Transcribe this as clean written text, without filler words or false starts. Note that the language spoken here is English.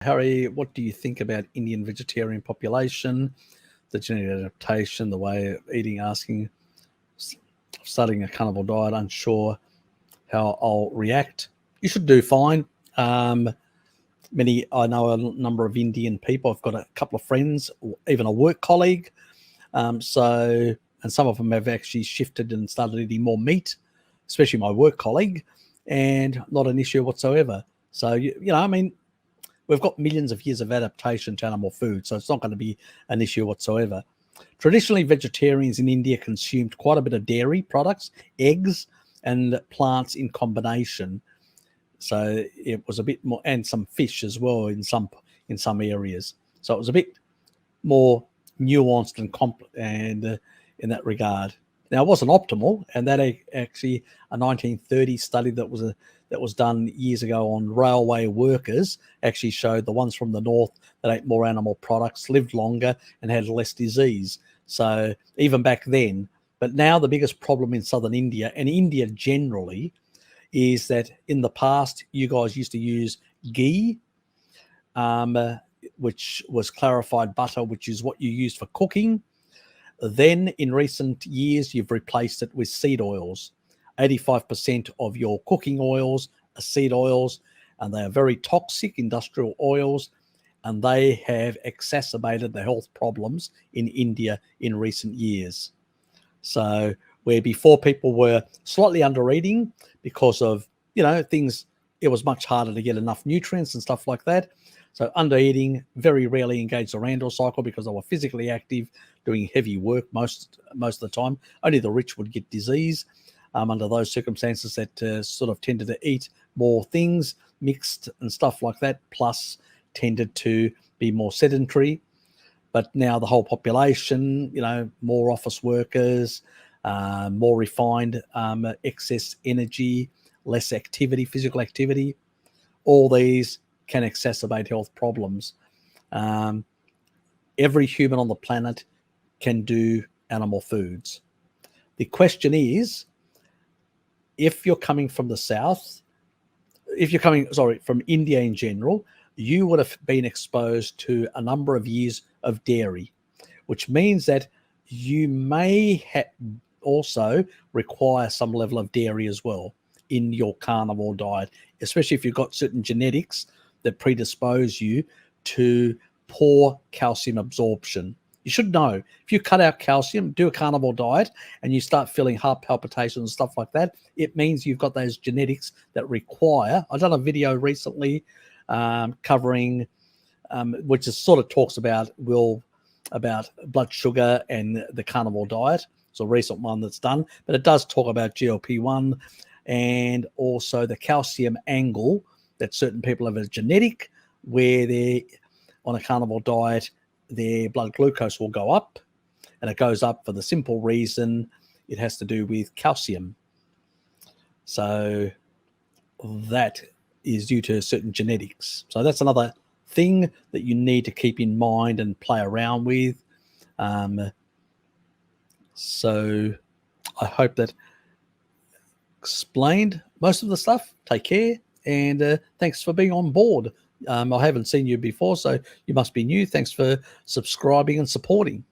Harry, what do you think about Indian vegetarian population, the genetic adaptation, the way of eating, asking, starting a carnivore diet, unsure how I'll react? You should do fine. I know a number of Indian people. I've got a couple of friends, even a work colleague. And some of them have actually shifted and started eating more meat, especially my work colleague, and not an issue whatsoever. So, we've got millions of years of adaptation to animal food, so it's not going to be an issue whatsoever. Traditionally, vegetarians in India consumed quite a bit of dairy products, eggs, and plants in combination. So it was a bit more, and some fish as well in some areas. So it was a bit more nuanced and in that regard. Now, it wasn't optimal, and that actually a 1930 study that was done years ago on railway workers actually showed the ones from the north that ate more animal products lived longer and had less disease. So even back then, but now the biggest problem in southern India and India generally is that in the past you guys used to use ghee, which was clarified butter, which is what you used for cooking. Then in recent years, you've replaced it with seed oils. 85% of your cooking oils are seed oils, and they are very toxic industrial oils, and they have exacerbated the health problems in India in recent years. So where before people were slightly under eating because of, things, it was much harder to get enough nutrients and stuff like that. So under eating, very rarely engaged the Randall cycle because they were physically active, doing heavy work most of the time. Only the rich would get disease under those circumstances that sort of tended to eat more things, mixed and stuff like that, plus tended to be more sedentary. But now the whole population, more office workers, more refined, excess energy, less activity, physical activity, all these can exacerbate health problems. Every human on the planet can do animal foods. The question is, if you're coming from the south, from India in general, you would have been exposed to a number of years of dairy, which means that you may also require some level of dairy as well in your carnivore diet, especially if you've got certain genetics that predispose you to poor calcium absorption. You should know, if you cut out calcium, do a carnivore diet, and you start feeling heart palpitations and stuff like that, it means you've got those genetics that require. I've done a video recently covering, which is sort of talks about blood sugar and the carnivore diet. It's a recent one that's done, but it does talk about GLP-1 and also the calcium angle that certain people have a genetic where they're on a carnivore diet, their blood glucose will go up, and it goes up for the simple reason it has to do with calcium. So that is due to certain genetics. So that's another thing that you need to keep in mind and play around with. So I hope that explained most of the stuff. Take care, and thanks for being on board. I haven't seen you before, so you must be new. Thanks for subscribing and supporting.